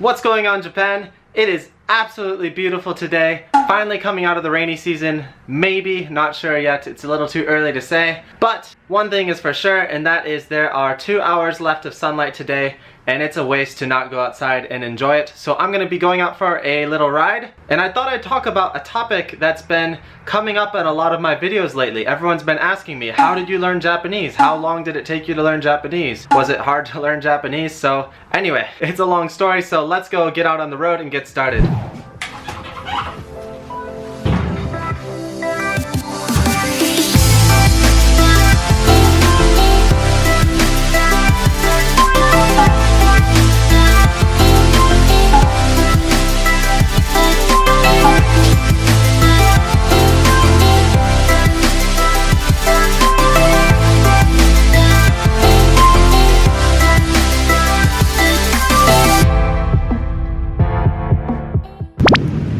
What's going on, Japan? It is absolutely beautiful today. Finally coming out of the rainy season. Maybe, not sure yet. It's a little too early to say. But one thing is for sure, and that is there are 2 hours left of sunlight today, and it's a waste to not go outside and enjoy it. So I'm gonna be going out for a little ride, and I thought I'd talk about a topic that's been coming up in a lot of my videos lately. Everyone's been asking me, how did you learn Japanese? How long did it take you to learn Japanese? Was it hard to learn Japanese? So anyway, it's a long story, so let's go get out on the road and get started.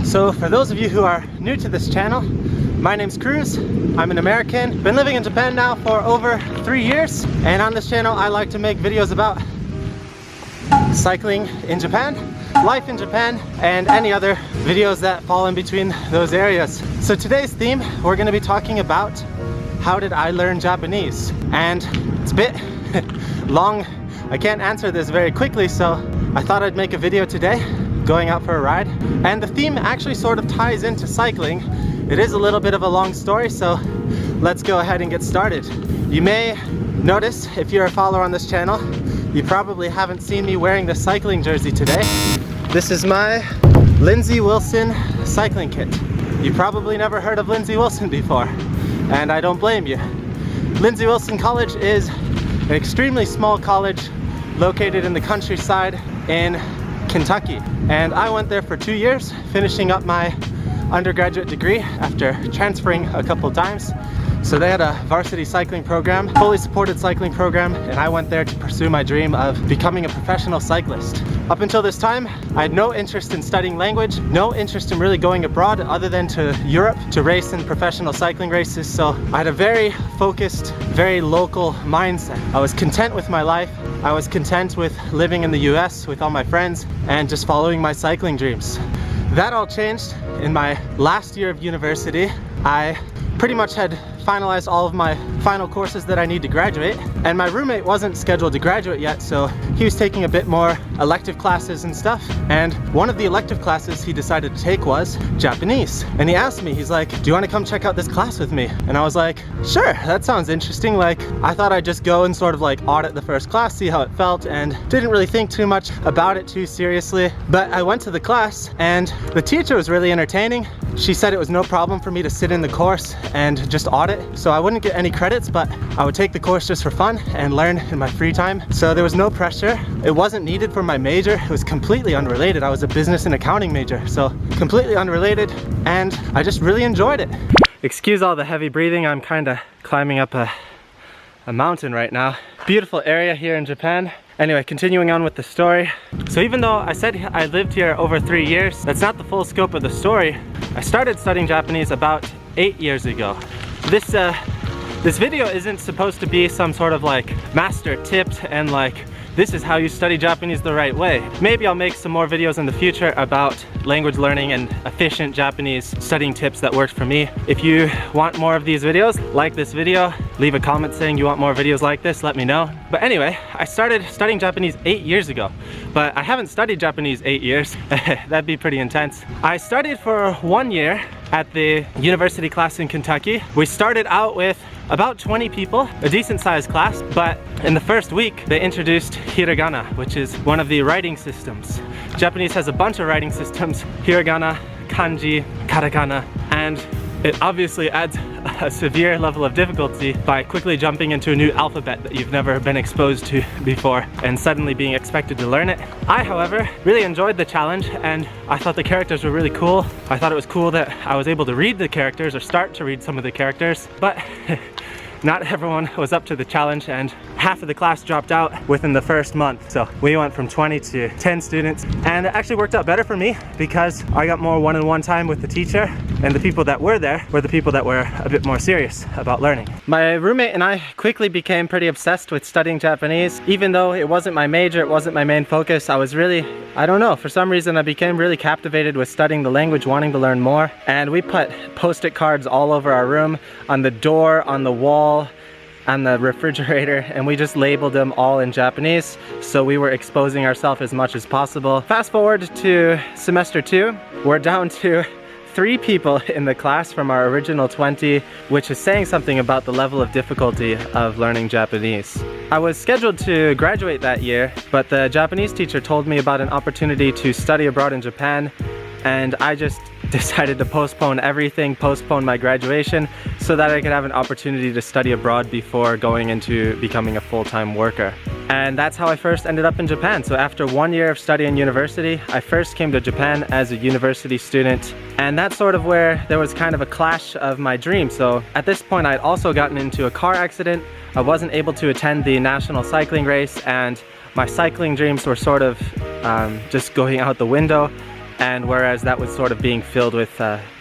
So for those of you who are new to this channel, my name's Cruz. I'm an American, been living in Japan now for over 3 years, and on this channel I like to make videos about cycling in Japan, life in Japan, and any other videos that fall in between those areas. So today's theme, we're going to be talking about how did I learn Japanese, and it's a bit long. I can't answer this very quickly, so I thought I'd make a video today going out for a ride. And the theme actually sort of ties into cycling. It is a little bit of a long story, so let's go ahead and get started. You may notice, if you're a follower on this channel, you probably haven't seen me wearing the cycling jersey today. This is my Lindsey Wilson cycling kit. You probably never heard of Lindsey Wilson before, and I don't blame you. Lindsey Wilson College is an extremely small college located in the countryside in Kentucky, and I went there for 2 years, finishing up my undergraduate degree after transferring a couple times. So they had a varsity cycling program, fully supported cycling program, and I went there to pursue my dream of becoming a professional cyclist. Up until this time, I had no interest in studying language, no interest in really going abroad other than to Europe to race in professional cycling races. So I had a very focused, very local mindset. I was content with my life. I was content with living in the US with all my friends and just following my cycling dreams. That all changed in my last year of university. I pretty much had finalized all of my final courses that I need to graduate, and my roommate wasn't scheduled to graduate yet, so he was taking a bit more elective classes and stuff, and one of the elective classes he decided to take was Japanese. And he asked me, he's like, do you want to come check out this class with me? And I was like, sure, that sounds interesting. Like, I thought I'd just go and sort of like audit the first class, see how it felt, and didn't really think too much about it too seriously. But I went to the class, and the teacher was really entertaining. She said it was no problem for me to sit in the course and just audit, so I wouldn't get any credits, but I would take the course just for fun and learn in my free time. So there was no pressure. It wasn't needed for my major. It was completely unrelated. I was a business and accounting major, so completely unrelated, and I just really enjoyed it. Excuse all the heavy breathing. I'm kind of climbing up a mountain right now. Beautiful area here in Japan. Anyway, continuing on with the story. So even though I said I lived here over 3 years, that's not the full scope of the story. I started studying Japanese about 8 years ago. This video isn't supposed to be some sort of like master tips and like this is how you study Japanese the right way. Maybe I'll make some more videos in the future about language learning and efficient Japanese studying tips that worked for me. If you want more of these videos, like this video, leave a comment saying you want more videos like this, let me know. But anyway, I started studying Japanese 8 years ago, but I haven't studied Japanese 8 years. That'd be pretty intense. I studied for 1 year at the university class in Kentucky. We started out with about 20 people, a decent sized class, but in the first week they introduced hiragana, which is one of the writing systems. Japanese has a bunch of writing systems: hiragana, kanji, katakana, and it obviously adds a severe level of difficulty by quickly jumping into a new alphabet that you've never been exposed to before and suddenly being expected to learn it. I, however, really enjoyed the challenge, and I thought the characters were really cool. I thought it was cool that I was able to read the characters, or start to read some of the characters, but not everyone was up to the challenge, and half of the class dropped out within the first month. So we went from 20 to 10 students, and it actually worked out better for me because I got more one-on-one time with the teacher, and the people that were there were the people that were a bit more serious about learning. My roommate and I quickly became pretty obsessed with studying Japanese. Even though it wasn't my major, it wasn't my main focus, I was really, I don't know, for some reason I became really captivated with studying the language, wanting to learn more. And we put post-it cards all over our room, on the door, on the wall, on the refrigerator, and we just labeled them all in Japanese, so we were exposing ourselves as much as possible. Fast forward to semester 2, we're down to 3 people in the class from our original 20, which is saying something about the level of difficulty of learning Japanese. I was scheduled to graduate that year, but the Japanese teacher told me about an opportunity to study abroad in Japan, and I just decided to postpone everything, postpone my graduation, so that I could have an opportunity to study abroad before going into becoming a full-time worker. And that's how I first ended up in Japan. So after 1 year of studying university, I first came to Japan as a university student, and that's sort of where there was kind of a clash of my dreams. So at this point, I'd also gotten into a car accident. I wasn't able to attend the national cycling race, and my cycling dreams were sort of just going out the window. And whereas that was sort of being filled with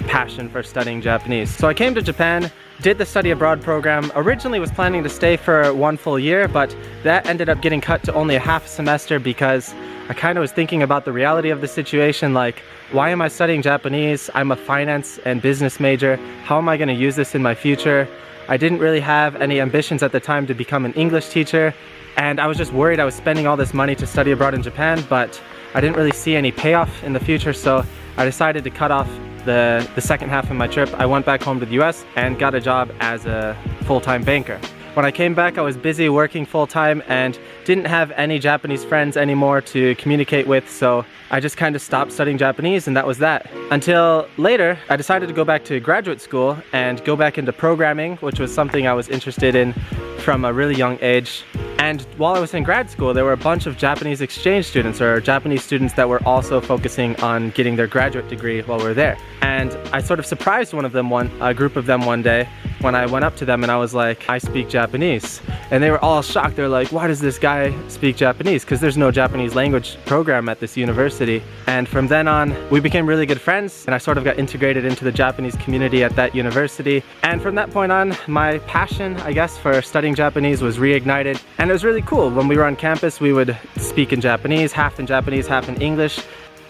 passion for studying Japanese. So I came to Japan, did the study abroad program, originally was planning to stay for 1 full year, but that ended up getting cut to only a half semester because I kind of was thinking about the reality of the situation, like, why am I studying Japanese? I'm a finance and business major. How am I going to use this in my future? I didn't really have any ambitions at the time to become an English teacher, and I was just worried I was spending all this money to study abroad in Japan, but I didn't really see any payoff in the future, so I decided to cut off the second half of my trip. I went back home to the US and got a job as a full-time banker. When I came back, I was busy working full-time and didn't have any Japanese friends anymore to communicate with, so I just kind of stopped studying Japanese, and that was that. Until later, I decided to go back to graduate school and go back into programming, which was something I was interested in from a really young age. And while I was in grad school, there were a bunch of Japanese exchange students, or Japanese students that were also focusing on getting their graduate degree while we were there. And I sort of surprised a group of them one day when I went up to them and I was like, I speak Japanese. And they were all shocked. They're like, why does this guy speak Japanese? Because there's no Japanese language program at this university. And from then on, we became really good friends, and I sort of got integrated into the Japanese community at that university. And from that point on, my passion, I guess, for studying Japanese was reignited. And it was really cool. When we were on campus, we would speak in Japanese, half in English.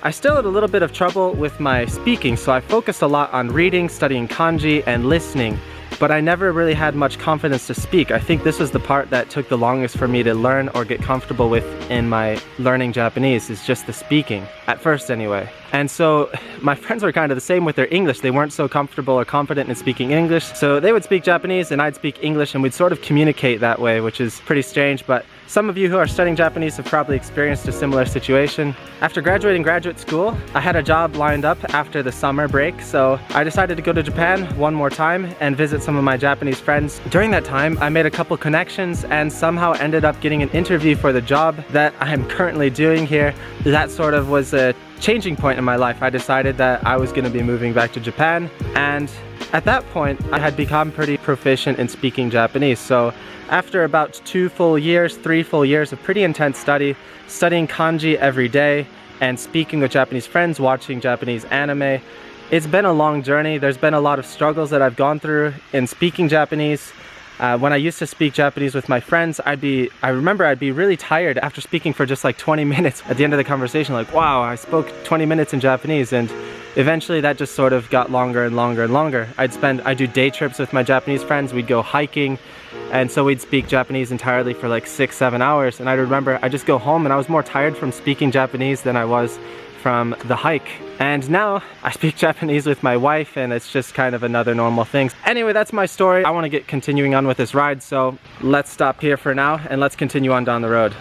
I still had a little bit of trouble with my speaking, so I focused a lot on reading, studying kanji, and listening. But I never really had much confidence to speak. I think this was the part that took the longest for me to learn or get comfortable with in my learning Japanese, is just the speaking, at first anyway. And so my friends were kind of the same with their English. They weren't so comfortable or confident in speaking English, so they would speak Japanese and I'd speak English, and we'd sort of communicate that way, which is pretty strange, but some of you who are studying Japanese have probably experienced a similar situation. After graduating graduate school, I had a job lined up after the summer break, so I decided to go to Japan one more time and visit some of my Japanese friends. During that time, I made a couple connections and somehow ended up getting an interview for the job that I am currently doing here. That sort of was a changing point in my life. I decided that I was going to be moving back to Japan, and at that point I had become pretty proficient in speaking Japanese. So after about 3 full years of pretty intense studying kanji every day and speaking with Japanese friends, watching Japanese anime, it's been a long journey. There's been a lot of struggles that I've gone through in speaking Japanese. When I used to speak Japanese with my friends, I remember I'd be really tired after speaking for just like 20 minutes at the end of the conversation, like, wow, I spoke 20 minutes in Japanese, and eventually that just sort of got longer and longer and longer. I'd do day trips with my Japanese friends, we'd go hiking, and so we'd speak Japanese entirely for like 6-7 hours, and I remember I'd just go home and I was more tired from speaking Japanese than I was from the hike. And now I speak Japanese with my wife, and it's just kind of another normal thing. Anyway, that's my story. I want to get continuing on with this ride, so let's stop here for now and let's continue on down the road.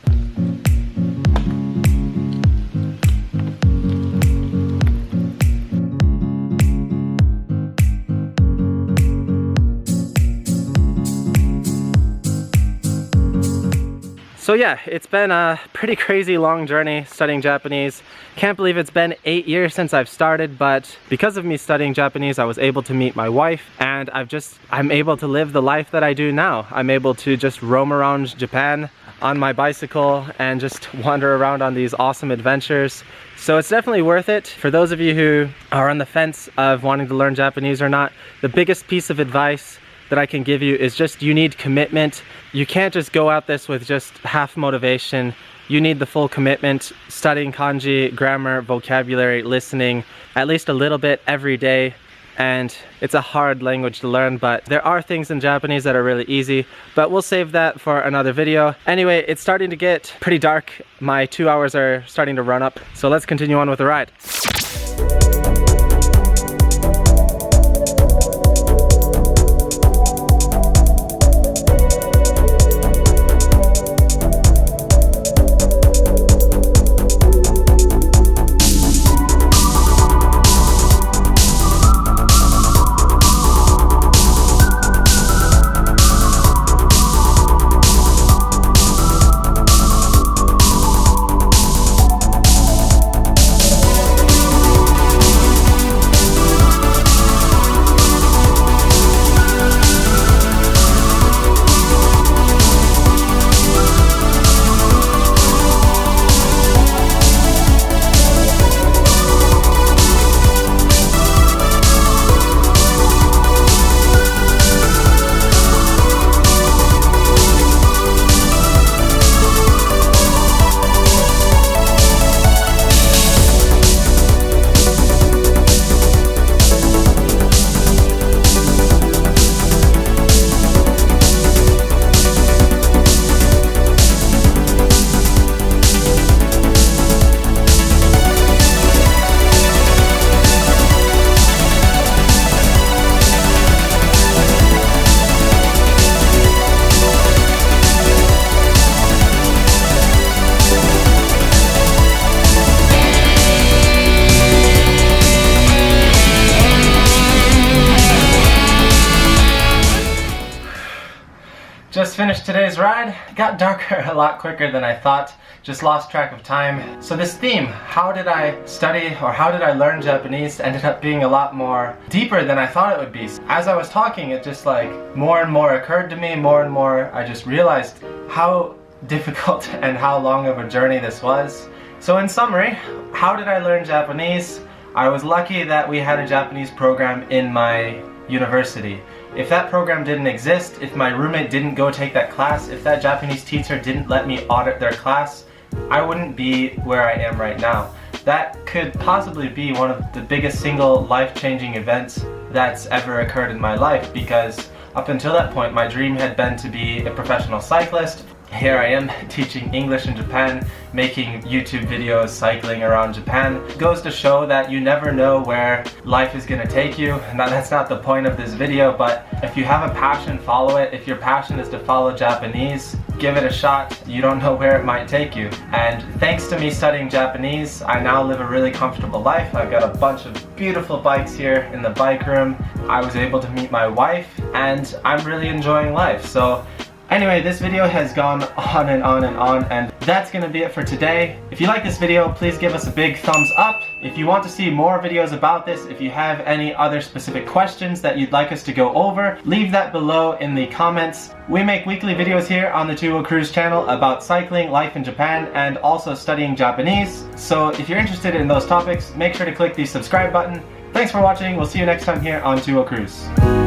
So yeah, it's been a pretty crazy long journey studying Japanese. Can't believe it's been 8 years since I've started, but because of me studying Japanese, I was able to meet my wife, and I'm able to live the life that I do now. I'm able to just roam around Japan on my bicycle and just wander around on these awesome adventures. So it's definitely worth it. For those of you who are on the fence of wanting to learn Japanese or not, the biggest piece of advice that I can give you is just you need commitment. You can't just go at this with just half motivation. You need the full commitment, studying kanji, grammar, vocabulary, listening, at least a little bit every day. And it's a hard language to learn, but there are things in Japanese that are really easy, but we'll save that for another video. Anyway, it's starting to get pretty dark. My 2 hours are starting to run up, so let's continue on with the ride. Just finished today's ride. It got darker a lot quicker than I thought. Just lost track of time. So this theme, how did I study or how did I learn Japanese, ended up being a lot more deeper than I thought it would be. As I was talking, it just like more and more occurred to me, more and more I just realized how difficult and how long of a journey this was. So in summary, how did I learn Japanese? I was lucky that we had a Japanese program in my university. If that program didn't exist, if my roommate didn't go take that class, if that Japanese teacher didn't let me audit their class, I wouldn't be where I am right now. That could possibly be one of the biggest single life-changing events that's ever occurred in my life, because up until that point my dream had been to be a professional cyclist. Here I am teaching English in Japan, making YouTube videos, cycling around Japan. It goes to show that you never know where life is going to take you. Now that's not the point of this video, but if you have a passion, follow it. If your passion is to follow Japanese, give it a shot. You don't know where it might take you. And thanks to me studying Japanese, I now live a really comfortable life. I've got a bunch of beautiful bikes here in the bike room. I was able to meet my wife, and I'm really enjoying life. So anyway, this video has gone on and on and on, and that's gonna be it for today. If you like this video, please give us a big thumbs up. If you want to see more videos about this, if you have any other specific questions that you'd like us to go over, leave that below in the comments. We make weekly videos here on the 2O Cruise channel about cycling, life in Japan, and also studying Japanese. So if you're interested in those topics, make sure to click the subscribe button. Thanks for watching. We'll see you next time here on 2O Cruise.